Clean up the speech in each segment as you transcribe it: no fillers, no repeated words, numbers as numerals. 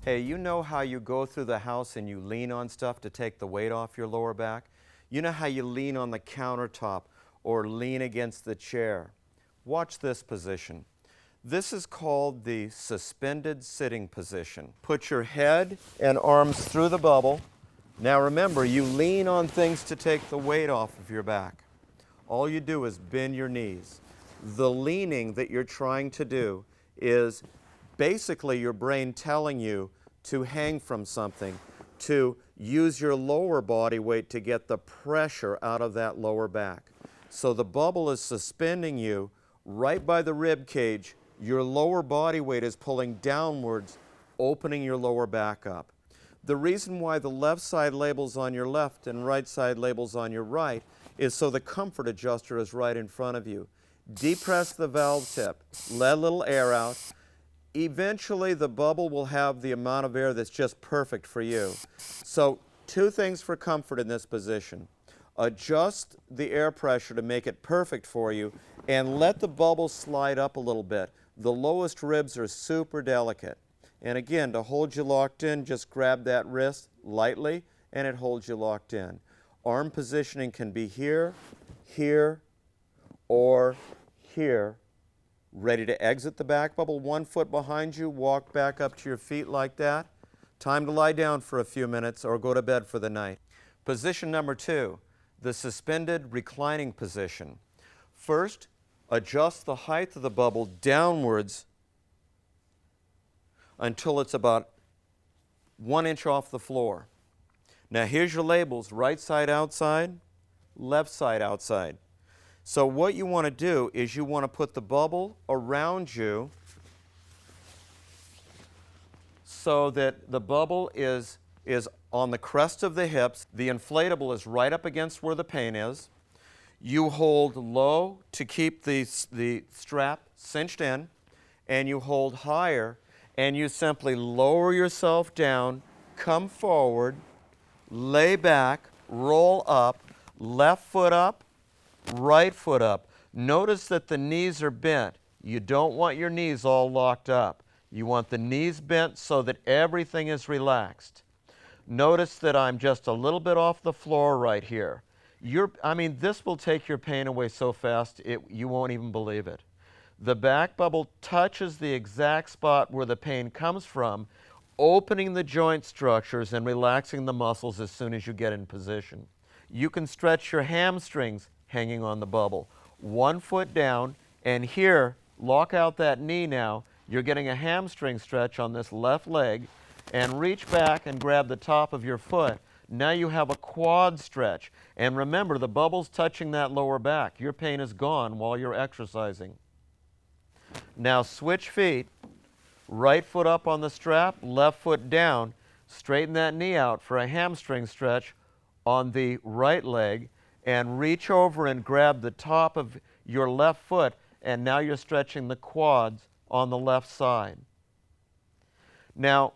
Hey, you know how you go through the house and you lean on stuff to take the weight off your lower back? You know how you lean on the countertop or lean against the chair? Watch this position. This is called the suspended sitting position. Put your head and arms through the bubble. Now remember, you lean on things to take the weight off of your back. All you do is bend your knees. The leaning that you're trying to do is basically your brain telling you to hang from something, to use your lower body weight to get the pressure out of that lower back. So the bubble is suspending you right by the rib cage. Your lower body weight is pulling downwards, opening your lower back up. The reason why the left side labels on your left and right side labels on your right is so the comfort adjuster is right in front of you. Depress the valve tip, let a little air out. Eventually the bubble will have the amount of air that's just perfect for you. So two things for comfort in this position. Adjust the air pressure to make it perfect for you and let the bubble slide up a little bit. The lowest ribs are super delicate. And again, to hold you locked in, just grab that wrist lightly and it holds you locked in. Arm positioning can be here, here, or here. Ready to exit the back bubble, 1 foot behind you, walk back up to your feet like that. Time to lie down for a few minutes or go to bed for the night. Position number 2, the suspended reclining position. First, adjust the height of the bubble downwards until it's about 1 inch off the floor. Now here's your labels, right side outside, left side outside. So what you want to do is you want to put the bubble around you so that the bubble is on the crest of the hips. The inflatable is right up against where the pain is. You hold low to keep the strap cinched in, and you hold higher, and you simply lower yourself down, come forward, lay back, roll up, left foot up, right foot up. Notice that the knees are bent. You don't want your knees all locked up. You want the knees bent so that everything is relaxed. Notice that I'm just a little bit off the floor right here. This will take your pain away so fast you won't even believe it. The back bubble touches the exact spot where the pain comes from, opening the joint structures and relaxing the muscles as soon as you get in position. You can stretch your hamstrings hanging on the bubble. 1 foot down, and here, lock out that knee now. You're getting a hamstring stretch on this left leg, and reach back and grab the top of your foot. Now you have a quad stretch. And remember, the bubble's touching that lower back. Your pain is gone while you're exercising. Now switch feet. Right foot up on the strap, left foot down. Straighten that knee out for a hamstring stretch on the right leg, and reach over and grab the top of your left foot, and now you're stretching the quads on the left side. Now,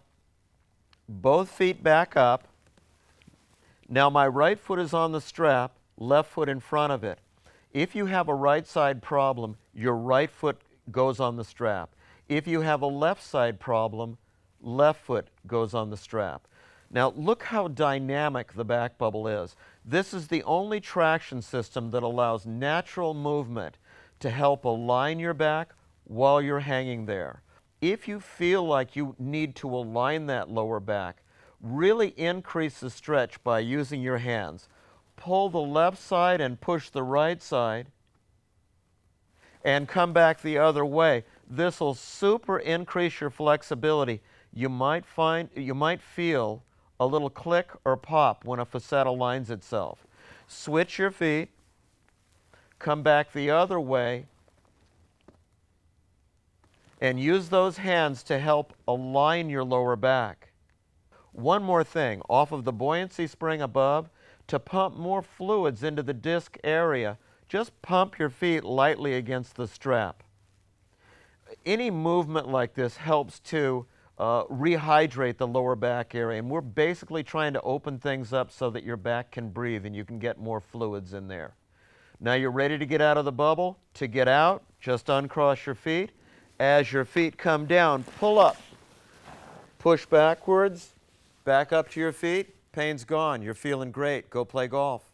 both feet back up. Now my right foot is on the strap, left foot in front of it. If you have a right side problem, your right foot goes on the strap. If you have a left side problem, left foot goes on the strap. Now look how dynamic the back bubble is. This is the only traction system that allows natural movement to help align your back while you're hanging there. If you feel like you need to align that lower back, really increase the stretch by using your hands. Pull the left side and push the right side, and come back the other way. This will super increase your flexibility. You might feel a little click or pop when a facet aligns itself. Switch your feet, come back the other way, and use those hands to help align your lower back. One more thing, off of the buoyancy spring above, to pump more fluids into the disc area, just pump your feet lightly against the strap. Any movement like this helps to rehydrate the lower back area, and we're basically trying to open things up so that your back can breathe and you can get more fluids in there. Now you're ready to get out of the bubble. To get out, just uncross your feet. As your feet come down, pull up Push backwards, back up to your feet. Pain's gone. You're feeling great. Go play golf.